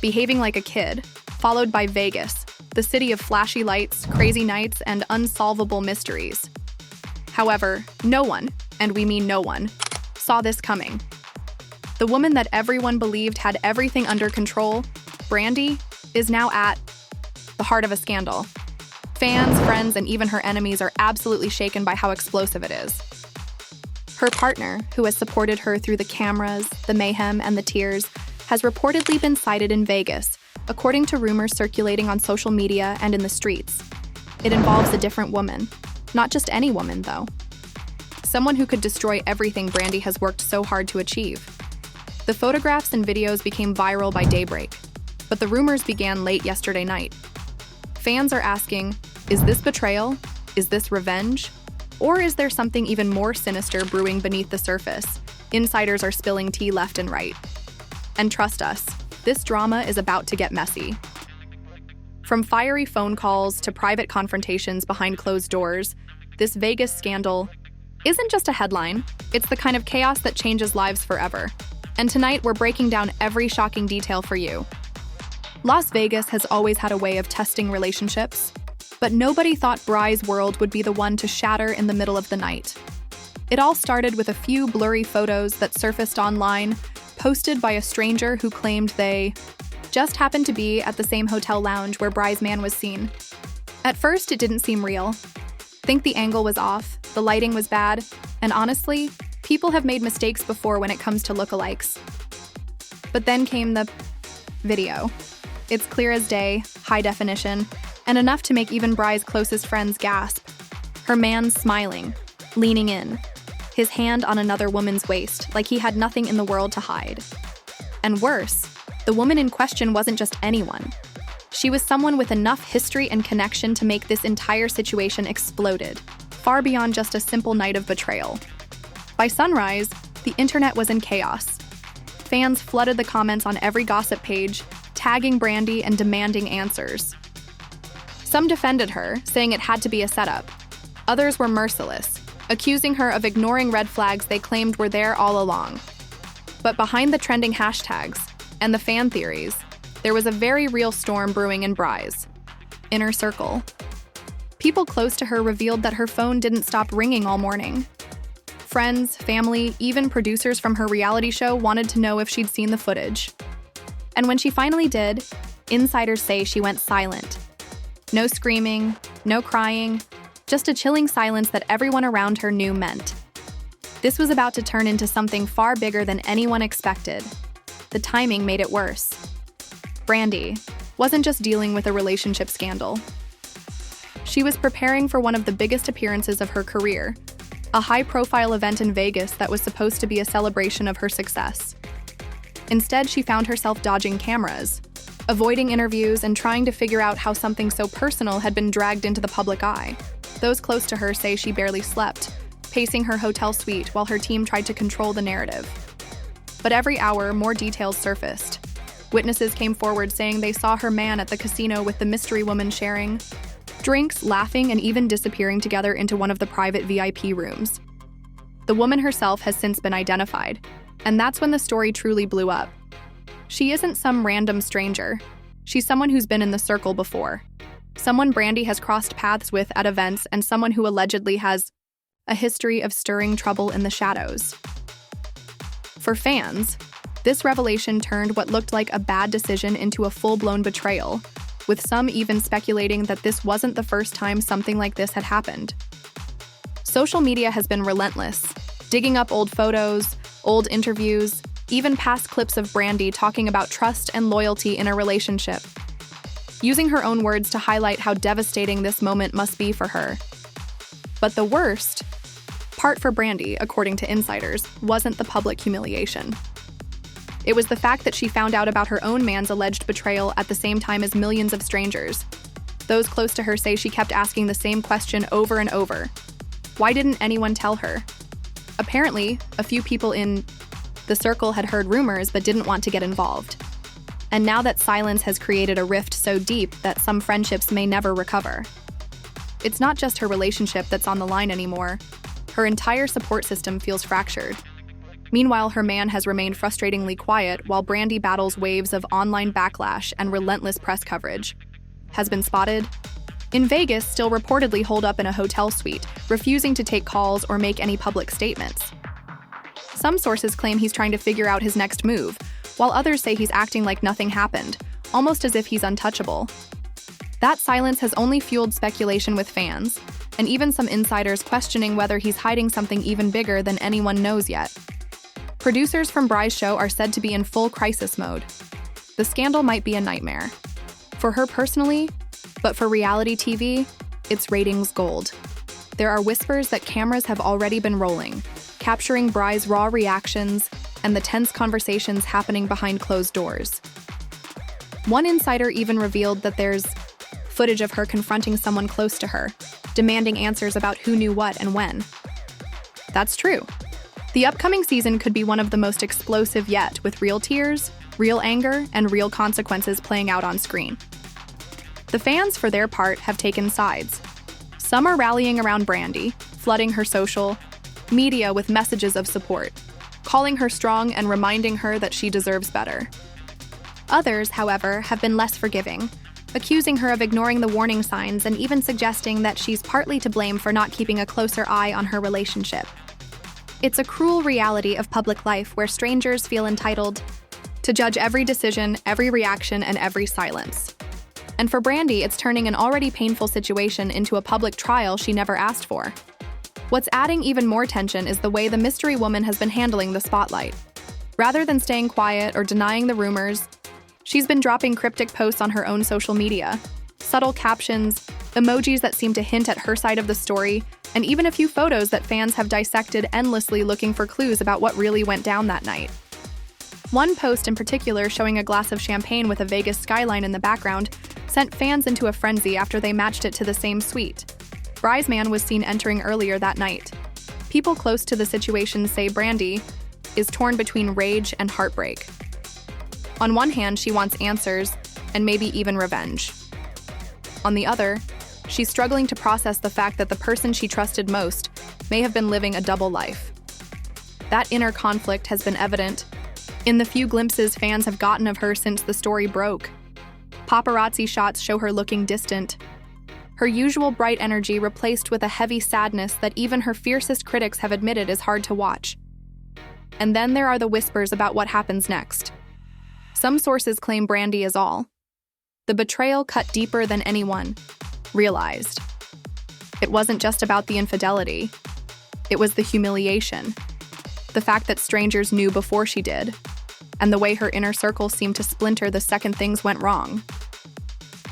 behaving like a kid, followed by Vegas, the city of flashy lights, crazy nights, and unsolvable mysteries. However, no one, and we mean no one, saw this coming. The woman that everyone believed had everything under control, Brandi, is now at the heart of a scandal. Fans, friends, and even her enemies are absolutely shaken by how explosive it is. Her partner, who has supported her through the cameras, the mayhem, and the tears, has reportedly been sighted in Vegas, according to rumors circulating on social media and in the streets. It involves a different woman. Not just any woman, though. Someone who could destroy everything Brandi has worked so hard to achieve. The photographs and videos became viral by daybreak, but the rumors began late yesterday night. Fans are asking, is this betrayal? Is this revenge? Or is there something even more sinister brewing beneath the surface? Insiders are spilling tea left and right. And trust us, this drama is about to get messy. From fiery phone calls to private confrontations behind closed doors, this Vegas scandal isn't just a headline, it's the kind of chaos that changes lives forever. And tonight, we're breaking down every shocking detail for you. Las Vegas has always had a way of testing relationships, but nobody thought Bry's world would be the one to shatter in the middle of the night. It all started with a few blurry photos that surfaced online, posted by a stranger who claimed they just happened to be at the same hotel lounge where Bry's man was seen. At first, it didn't seem real. Think the angle was off, the lighting was bad, and honestly, people have made mistakes before when it comes to lookalikes. But then came the video. It's clear as day, high definition, and enough to make even Bry's closest friends gasp. Her man smiling, leaning in, his hand on another woman's waist, like he had nothing in the world to hide. And worse, the woman in question wasn't just anyone. She was someone with enough history and connection to make this entire situation exploded, far beyond just a simple night of betrayal. By sunrise, the internet was in chaos. Fans flooded the comments on every gossip page, tagging Brandi and demanding answers. Some defended her, saying it had to be a setup. Others were merciless, accusing her of ignoring red flags they claimed were there all along. But behind the trending hashtags and the fan theories, there was a very real storm brewing in Bry's inner circle. People close to her revealed that her phone didn't stop ringing all morning. Friends, family, even producers from her reality show wanted to know if she'd seen the footage. And when she finally did, insiders say she went silent. No screaming, no crying, just a chilling silence that everyone around her knew meant. This was about to turn into something far bigger than anyone expected. The timing made it worse. Brandi wasn't just dealing with a relationship scandal. She was preparing for one of the biggest appearances of her career, a high-profile event in Vegas that was supposed to be a celebration of her success. Instead, she found herself dodging cameras, avoiding interviews, and trying to figure out how something so personal had been dragged into the public eye. Those close to her say she barely slept, pacing her hotel suite while her team tried to control the narrative. But every hour, more details surfaced. Witnesses came forward saying they saw her man at the casino with the mystery woman sharing drinks, laughing, and even disappearing together into one of the private VIP rooms. The woman herself has since been identified, and that's when the story truly blew up. She isn't some random stranger. She's someone who's been in the circle before. Someone Brandi has crossed paths with at events, and someone who allegedly has a history of stirring trouble in the shadows. For fans, this revelation turned what looked like a bad decision into a full-blown betrayal, with some even speculating that this wasn't the first time something like this had happened. Social media has been relentless, digging up old photos, old interviews, even past clips of Brandi talking about trust and loyalty in a relationship, using her own words to highlight how devastating this moment must be for her. But the worst part for Brandi, according to insiders, wasn't the public humiliation. It was the fact that she found out about her own man's alleged betrayal at the same time as millions of strangers. Those close to her say she kept asking the same question over and over. Why didn't anyone tell her? Apparently, a few people in the circle had heard rumors but didn't want to get involved. And now that silence has created a rift so deep that some friendships may never recover. It's not just her relationship that's on the line anymore. Her entire support system feels fractured. Meanwhile, her man has remained frustratingly quiet while Brandi battles waves of online backlash and relentless press coverage. Has been spotted in Vegas, still reportedly holed up in a hotel suite, refusing to take calls or make any public statements. Some sources claim he's trying to figure out his next move, while others say he's acting like nothing happened, almost as if he's untouchable. That silence has only fueled speculation with fans, and even some insiders questioning whether he's hiding something even bigger than anyone knows yet. Producers from BRANDI'S show are said to be in full crisis mode. The scandal might be a nightmare for her personally, but for reality TV, it's ratings gold. There are whispers that cameras have already been rolling, capturing BRANDI'S raw reactions and the tense conversations happening behind closed doors. One insider even revealed that there's footage of her confronting someone close to her, demanding answers about who knew what and when. That's true. The upcoming season could be one of the most explosive yet, with real tears, real anger, and real consequences playing out on screen. The fans, for their part, have taken sides. Some are rallying around Brandi, flooding her social media with messages of support, calling her strong and reminding her that she deserves better. Others, however, have been less forgiving, accusing her of ignoring the warning signs and even suggesting that she's partly to blame for not keeping a closer eye on her relationship. It's a cruel reality of public life where strangers feel entitled to judge every decision, every reaction, and every silence. And for Brandi, it's turning an already painful situation into a public trial she never asked for. What's adding even more tension is the way the mystery woman has been handling the spotlight. Rather than staying quiet or denying the rumors, she's been dropping cryptic posts on her own social media, subtle captions, emojis that seem to hint at her side of the story, and even a few photos that fans have dissected endlessly looking for clues about what really went down that night. One post in particular, showing a glass of champagne with a Vegas skyline in the background, sent fans into a frenzy after they matched it to the same suite. BRANDI'S man was seen entering earlier that night. People close to the situation say Brandi is torn between rage and heartbreak. On one hand, she wants answers and maybe even revenge. On the other, she's struggling to process the fact that the person she trusted most may have been living a double life. That inner conflict has been evident in the few glimpses fans have gotten of her since the story broke. Paparazzi shots show her looking distant, her usual bright energy replaced with a heavy sadness that even her fiercest critics have admitted is hard to watch. And then there are the whispers about what happens next. Some sources claim Brandi is all. The betrayal cut deeper than anyone realized. It wasn't just about the infidelity. It was the humiliation. The fact that strangers knew before she did, and the way her inner circle seemed to splinter the second things went wrong.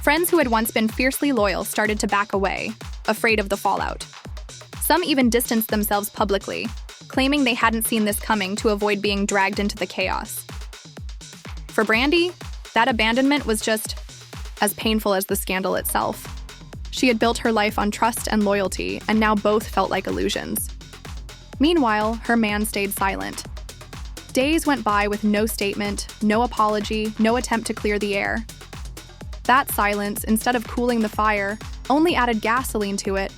Friends who had once been fiercely loyal started to back away, afraid of the fallout. Some even distanced themselves publicly, claiming they hadn't seen this coming to avoid being dragged into the chaos. For Brandi, that abandonment was just as painful as the scandal itself. She had built her life on trust and loyalty, and now both felt like illusions. Meanwhile, her man stayed silent. Days went by with no statement, no apology, no attempt to clear the air. That silence, instead of cooling the fire, only added gasoline to it.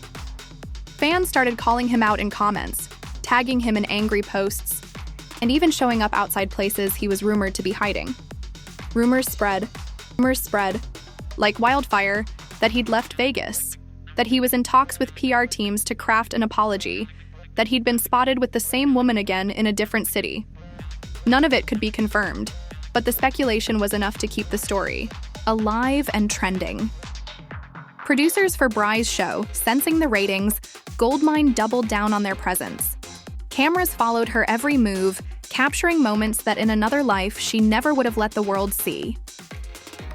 Fans started calling him out in comments, tagging him in angry posts, and even showing up outside places he was rumored to be hiding. Rumors spread, like wildfire, that he'd left Vegas, that he was in talks with PR teams to craft an apology, that he'd been spotted with the same woman again in a different city. None of it could be confirmed, but the speculation was enough to keep the story alive and trending. Producers for BRANDI'S show, sensing the ratings, Goldmine doubled down on their presence. Cameras followed her every move, capturing moments that in another life she never would have let the world see.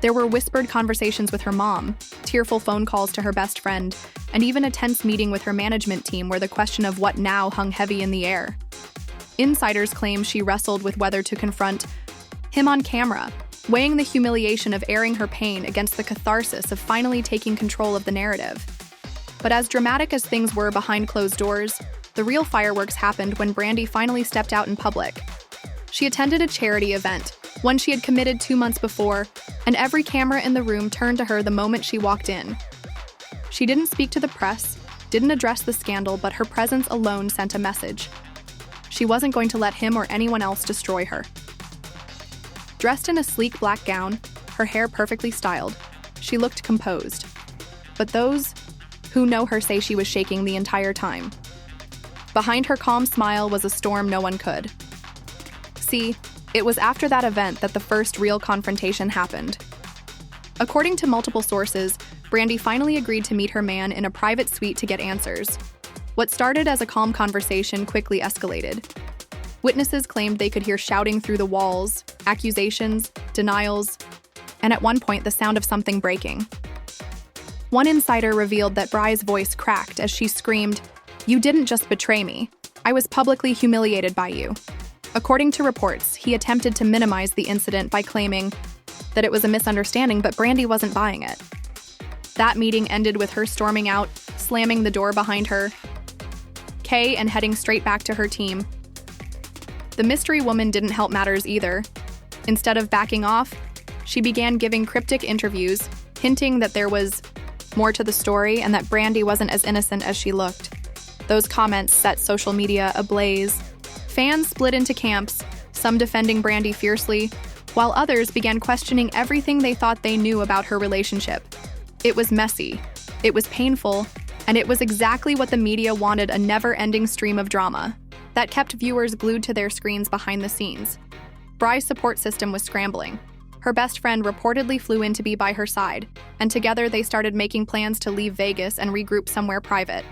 There were whispered conversations with her mom, tearful phone calls to her best friend, and even a tense meeting with her management team where the question of what now hung heavy in the air. Insiders claim she wrestled with whether to confront him on camera, weighing the humiliation of airing her pain against the catharsis of finally taking control of the narrative. But as dramatic as things were behind closed doors, the real fireworks happened when Brandi finally stepped out in public. She attended a charity event, one she had committed 2 months before, and every camera in the room turned to her the moment she walked in. She didn't speak to the press, didn't address the scandal, but her presence alone sent a message. She wasn't going to let him or anyone else destroy her. Dressed in a sleek black gown, her hair perfectly styled, she looked composed. But those who know her say she was shaking the entire time. Behind her calm smile was a storm no one could. See, it was after that event that the first real confrontation happened. According to multiple sources, Brandi finally agreed to meet her man in a private suite to get answers. What started as a calm conversation quickly escalated. Witnesses claimed they could hear shouting through the walls, accusations, denials, and at one point the sound of something breaking. One insider revealed that Bry's voice cracked as she screamed, "You didn't just betray me. I was publicly humiliated by you." According to reports, he attempted to minimize the incident by claiming that it was a misunderstanding, but Brandi wasn't buying it. That meeting ended with her storming out, slamming the door behind her, and heading straight back to her team. The mystery woman didn't help matters either. Instead of backing off, she began giving cryptic interviews, hinting that there was more to the story and that Brandi wasn't as innocent as she looked. Those comments set social media ablaze. Fans split into camps, some defending Brandi fiercely, while others began questioning everything they thought they knew about her relationship. It was messy, it was painful, and it was exactly what the media wanted: a never-ending stream of drama that kept viewers glued to their screens behind the scenes. Bry's support system was scrambling. Her best friend reportedly flew in to be by her side, and together they started making plans to leave Vegas and regroup somewhere private.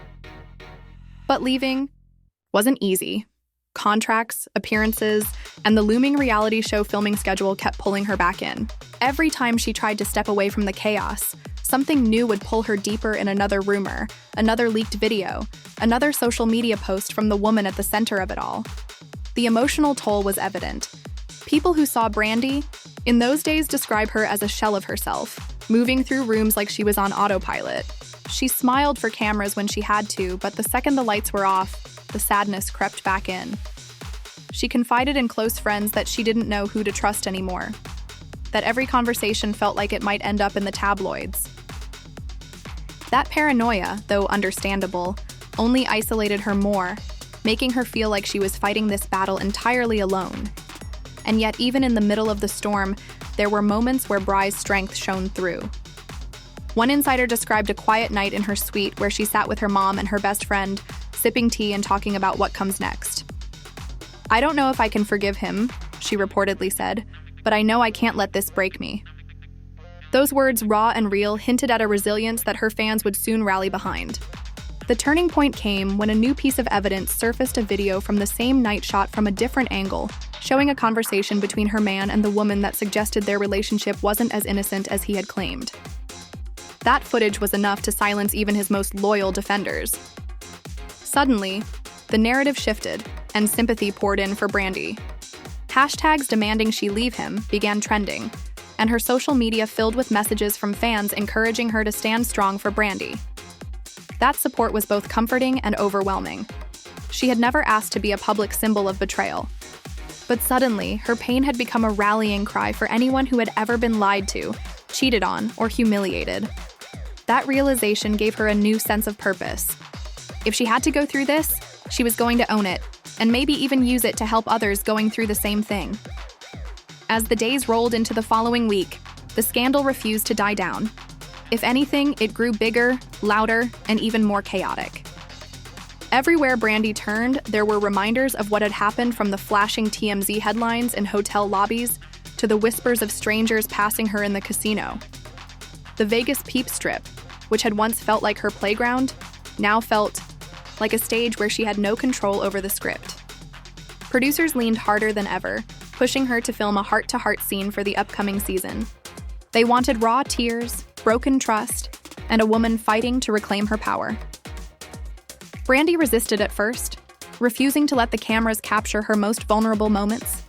But leaving wasn't easy. Contracts, appearances, and the looming reality show filming schedule kept pulling her back in. Every time she tried to step away from the chaos, something new would pull her deeper in: another rumor, another leaked video, another social media post from the woman at the center of it all. The emotional toll was evident. People who saw Brandi in those days describe her as a shell of herself, moving through rooms like she was on autopilot. She smiled for cameras when she had to, but the second the lights were off, the sadness crept back in. She confided in close friends that she didn't know who to trust anymore, that every conversation felt like it might end up in the tabloids. That paranoia, though understandable, only isolated her more, making her feel like she was fighting this battle entirely alone. And yet, even in the middle of the storm, there were moments where Bry's strength shone through. One insider described a quiet night in her suite where she sat with her mom and her best friend, sipping tea and talking about what comes next. "I don't know if I can forgive him," she reportedly said, "but I know I can't let this break me." Those words, raw and real, hinted at a resilience that her fans would soon rally behind. The turning point came when a new piece of evidence surfaced: a video from the same night shot from a different angle, showing a conversation between her man and the woman that suggested their relationship wasn't as innocent as he had claimed. That footage was enough to silence even his most loyal defenders. Suddenly, the narrative shifted, and sympathy poured in for Brandi. Hashtags demanding she leave him began trending, and her social media filled with messages from fans encouraging her to stand strong for Brandi. That support was both comforting and overwhelming. She had never asked to be a public symbol of betrayal. But suddenly, her pain had become a rallying cry for anyone who had ever been lied to, cheated on, or humiliated. That realization gave her a new sense of purpose. If she had to go through this, she was going to own it, and maybe even use it to help others going through the same thing. As the days rolled into the following week, the scandal refused to die down. If anything, it grew bigger, louder, and even more chaotic. Everywhere Brandi turned, there were reminders of what had happened, from the flashing TMZ headlines in hotel lobbies to the whispers of strangers passing her in the casino. The Vegas Peep Strip, which had once felt like her playground, now felt like a stage where she had no control over the script. Producers leaned harder than ever, pushing her to film a heart-to-heart scene for the upcoming season. They wanted raw tears, broken trust, and a woman fighting to reclaim her power. Brandi resisted at first, refusing to let the cameras capture her most vulnerable moments.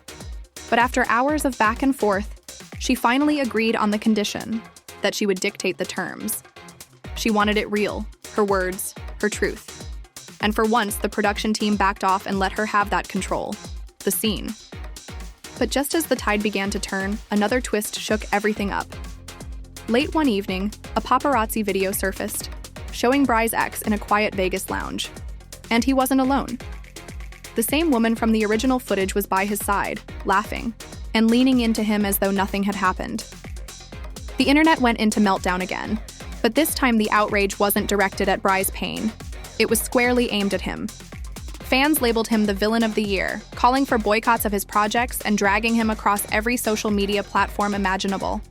But after hours of back and forth, she finally agreed on the condition that she would dictate the terms. She wanted it real, her words, her truth. And for once, the production team backed off and let her have that control, the scene. But just as the tide began to turn, another twist shook everything up. Late one evening, a paparazzi video surfaced, showing Bry's ex in a quiet Vegas lounge. And he wasn't alone. The same woman from the original footage was by his side, laughing, and leaning into him as though nothing had happened. The internet went into meltdown again, but this time the outrage wasn't directed at Bry's Payne. It was squarely aimed at him. Fans labeled him the villain of the year, calling for boycotts of his projects and dragging him across every social media platform imaginable.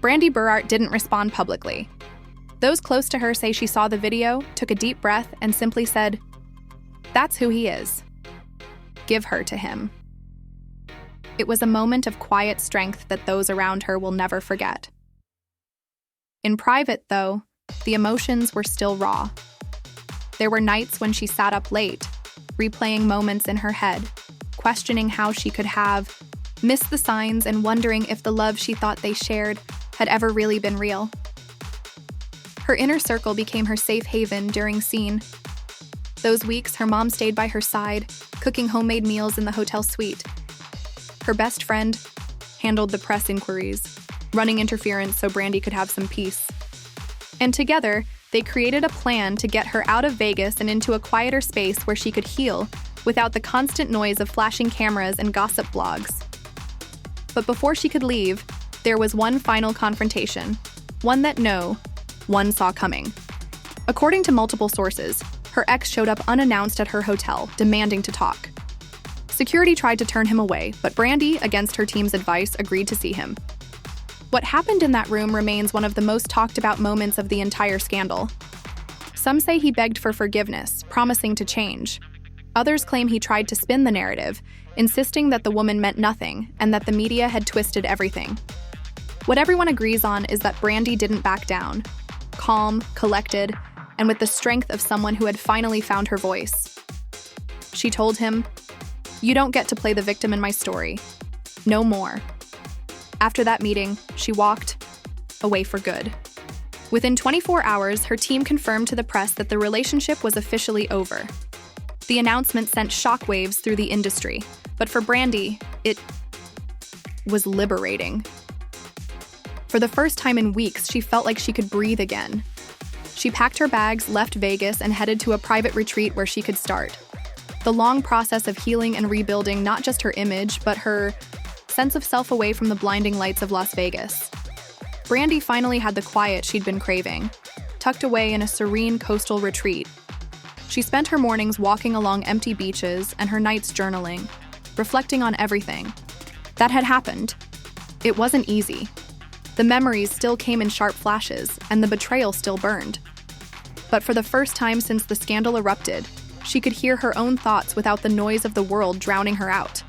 Brandi Burart didn't respond publicly. Those close to her say she saw the video, took a deep breath, and simply said, "That's who he is. Give her to him." It was a moment of quiet strength that those around her will never forget. In private, though, the emotions were still raw. There were nights when she sat up late, replaying moments in her head, questioning how she could have missed the signs and wondering if the love she thought they shared had ever really been real. Her inner circle became her safe haven during scene. Those weeks, her mom stayed by her side, cooking homemade meals in the hotel suite. Her best friend handled the press inquiries, running interference so Brandi could have some peace. And together, they created a plan to get her out of Vegas and into a quieter space where she could heal without the constant noise of flashing cameras and gossip blogs. But before she could leave, there was one final confrontation, one that no one saw coming. According to multiple sources, her ex showed up unannounced at her hotel, demanding to talk. Security tried to turn him away, but Brandi, against her team's advice, agreed to see him. What happened in that room remains one of the most talked about moments of the entire scandal. Some say he begged for forgiveness, promising to change. Others claim he tried to spin the narrative, insisting that the woman meant nothing and that the media had twisted everything. What everyone agrees on is that Brandi didn't back down. Calm, collected, and with the strength of someone who had finally found her voice. She told him, "You don't get to play the victim in my story. No more." After that meeting, she walked away for good. Within 24 hours, her team confirmed to the press that the relationship was officially over. The announcement sent shockwaves through the industry, but for Brandi, it was liberating. For the first time in weeks, she felt like she could breathe again. She packed her bags, left Vegas, and headed to a private retreat where she could start. The long process of healing and rebuilding not just her image, but her sense of self away from the blinding lights of Las Vegas. Brandi finally had the quiet she'd been craving, tucked away in a serene coastal retreat. She spent her mornings walking along empty beaches and her nights journaling, reflecting on everything that had happened. It wasn't easy. The memories still came in sharp flashes, and the betrayal still burned. But for the first time since the scandal erupted, she could hear her own thoughts without the noise of the world drowning her out.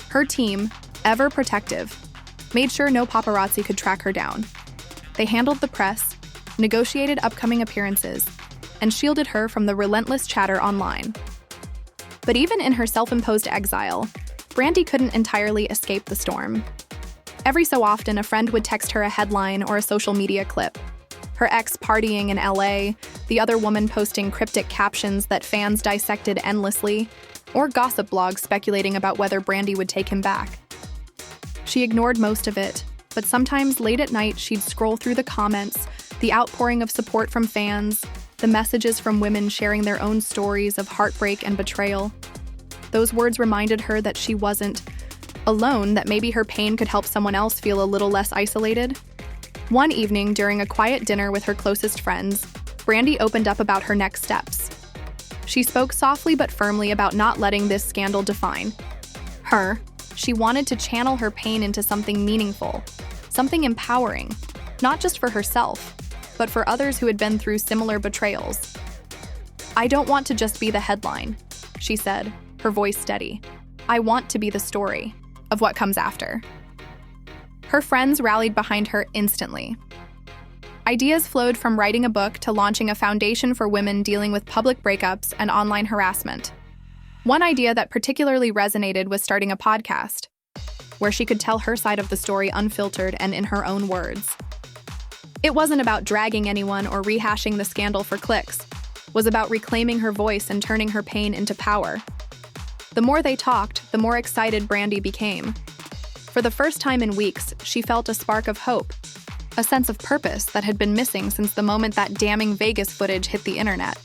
Her team, ever protective, made sure no paparazzi could track her down. They handled the press, negotiated upcoming appearances, and shielded her from the relentless chatter online. But even in her self-imposed exile, Brandi couldn't entirely escape the storm. Every so often, a friend would text her a headline or a social media clip. Her ex partying in LA, the other woman posting cryptic captions that fans dissected endlessly, or gossip blogs speculating about whether Brandi would take him back. She ignored most of it, but sometimes late at night she'd scroll through the comments, the outpouring of support from fans, the messages from women sharing their own stories of heartbreak and betrayal. Those words reminded her that she wasn't alone, that maybe her pain could help someone else feel a little less isolated. One evening, during a quiet dinner with her closest friends, Brandi opened up about her next steps. She spoke softly but firmly about not letting this scandal define her. She wanted to channel her pain into something meaningful, something empowering, not just for herself, but for others who had been through similar betrayals. "I don't want to just be the headline," she said, her voice steady. "I want to be the story of what comes after." Her friends rallied behind her instantly. Ideas flowed from writing a book to launching a foundation for women dealing with public breakups and online harassment. One idea that particularly resonated was starting a podcast, where she could tell her side of the story unfiltered and in her own words. It wasn't about dragging anyone or rehashing the scandal for clicks. It was about reclaiming her voice and turning her pain into power. The more they talked, the more excited Brandi became. For the first time in weeks, she felt a spark of hope, a sense of purpose that had been missing since the moment that damning Vegas footage hit the internet.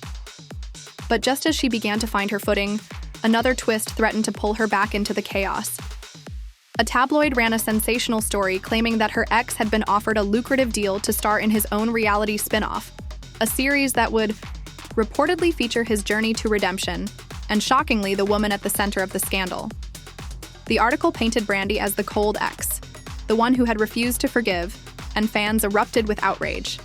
But just as she began to find her footing, Another twist threatened to pull her back into the chaos. A tabloid ran a sensational story claiming that her ex had been offered a lucrative deal to star in his own reality spin-off, a series that would reportedly feature his journey to redemption, and shockingly, the woman at the center of the scandal. The article painted Brandi as the cold ex, the one who had refused to forgive, and fans erupted with outrage.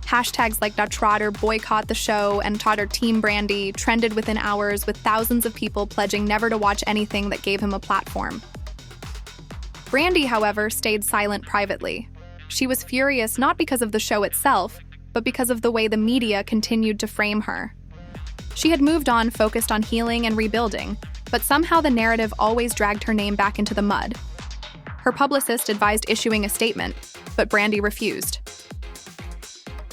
Hashtags like #Trotter boycott the show and Trotter Team Brandi trended within hours, with thousands of people pledging never to watch anything that gave him a platform. Brandi, however, stayed silent privately. She was furious not because of the show itself, but because of the way the media continued to frame her. She had moved on, focused on healing and rebuilding, but somehow the narrative always dragged her name back into the mud. Her publicist advised issuing a statement, but Brandi refused.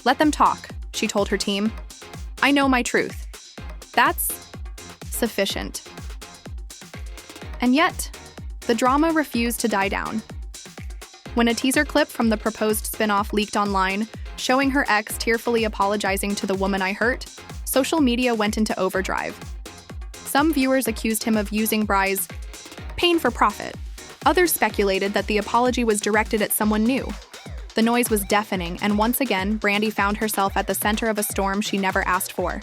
"Let them talk," she told her team. "I know my truth. That's sufficient." And yet, the drama refused to die down. When a teaser clip from the proposed spin-off leaked online, showing her ex tearfully apologizing to the woman I hurt, social media went into overdrive. Some viewers accused him of using Bry's pain for profit. Others speculated that the apology was directed at someone new. The noise was deafening, and once again, Brandi found herself at the center of a storm she never asked for.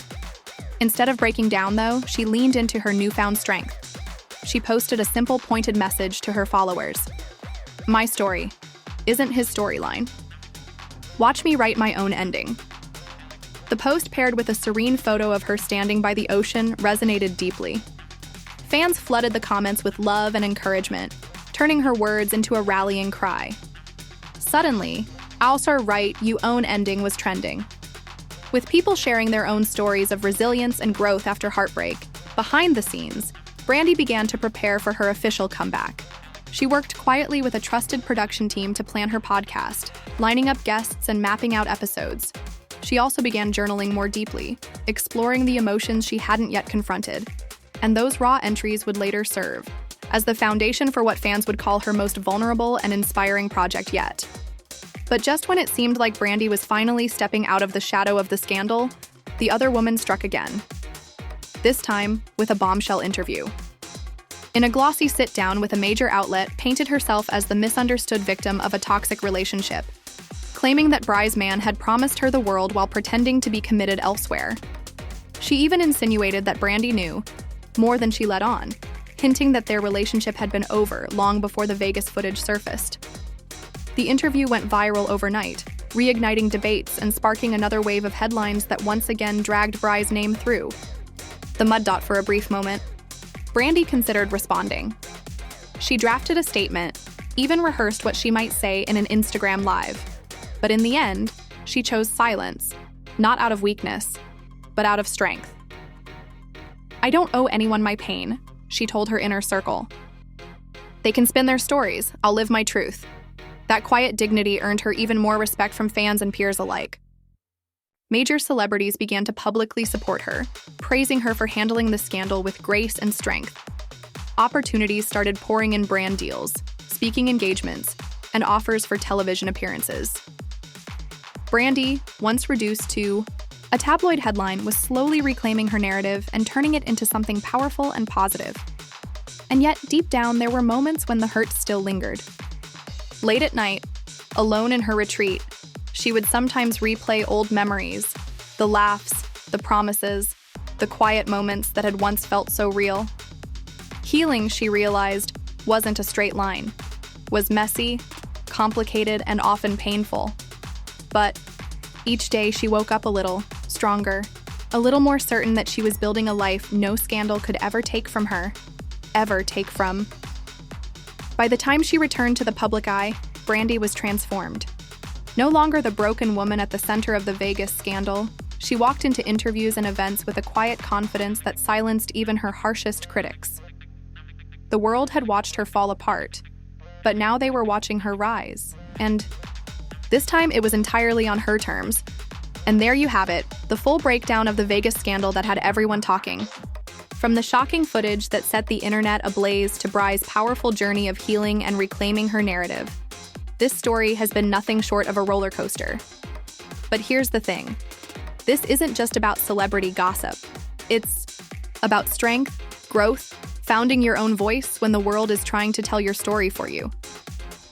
Instead of breaking down, though, she leaned into her newfound strength. She posted a simple, pointed message to her followers. "My story isn't his storyline. Watch me write my own ending." The post, paired with a serene photo of her standing by the ocean, resonated deeply. Fans flooded the comments with love and encouragement, turning her words into a rallying cry. Suddenly, "I'll write you own ending" was trending. With people sharing their own stories of resilience and growth after heartbreak, behind the scenes, Brandi began to prepare for her official comeback. She worked quietly with a trusted production team to plan her podcast, lining up guests and mapping out episodes. She also began journaling more deeply, exploring the emotions she hadn't yet confronted. And those raw entries would later serve as the foundation for what fans would call her most vulnerable and inspiring project yet. But just when it seemed like Brandi was finally stepping out of the shadow of the scandal, the other woman struck again. This time, with a bombshell interview. In a glossy sit-down with a major outlet, painted herself as the misunderstood victim of a toxic relationship, claiming that Bry's man had promised her the world while pretending to be committed elsewhere. She even insinuated that Brandi knew more than she let on, hinting that their relationship had been over long before the Vegas footage surfaced. The interview went viral overnight, reigniting debates and sparking another wave of headlines that once again dragged Bry's name through the mud dot for a brief moment. Brandi considered responding. She drafted a statement, even rehearsed what she might say in an Instagram live. But in the end, she chose silence, not out of weakness, but out of strength. "I don't owe anyone my pain," she told her inner circle. "They can spin their stories. I'll live my truth." That quiet dignity earned her even more respect from fans and peers alike. Major celebrities began to publicly support her, praising her for handling the scandal with grace and strength. Opportunities started pouring in: brand deals, speaking engagements, and offers for television appearances. Brandi, once reduced to a tabloid headline, was slowly reclaiming her narrative and turning it into something powerful and positive. And yet, deep down, there were moments when the hurt still lingered. Late at night, alone in her retreat, she would sometimes replay old memories, the laughs, the promises, the quiet moments that had once felt so real. Healing, she realized, wasn't a straight line, was messy, complicated, and often painful. But each day she woke up a little stronger, a little more certain that she was building a life no scandal could ever take from her, ever take from. By the time she returned to the public eye, Brandi was transformed. No longer the broken woman at the center of the Vegas scandal, she walked into interviews and events with a quiet confidence that silenced even her harshest critics. The world had watched her fall apart, but now they were watching her rise. And this time it was entirely on her terms. And there you have it, the full breakdown of the Vegas scandal that had everyone talking. From the shocking footage that set the internet ablaze to Bry's powerful journey of healing and reclaiming her narrative, this story has been nothing short of a roller coaster. But here's the thing. This isn't just about celebrity gossip. It's about strength, growth, founding your own voice when the world is trying to tell your story for you.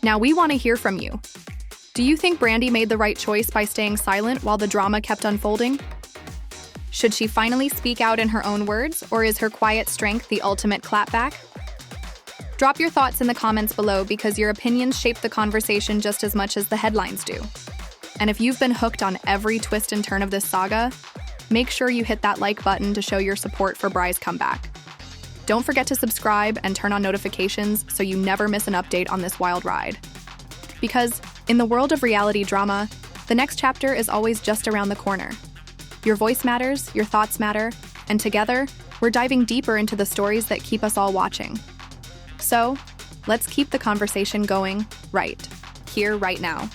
Now we want to hear from you. Do you think Brandi made the right choice by staying silent while the drama kept unfolding? Should she finally speak out in her own words, or is her quiet strength the ultimate clapback? Drop your thoughts in the comments below because your opinions shape the conversation just as much as the headlines do. And if you've been hooked on every twist and turn of this saga, make sure you hit that like button to show your support for Bry's comeback. Don't forget to subscribe and turn on notifications so you never miss an update on this wild ride. Because in the world of reality drama, the next chapter is always just around the corner. Your voice matters, your thoughts matter, and together, we're diving deeper into the stories that keep us all watching. So, let's keep the conversation going right here, right now.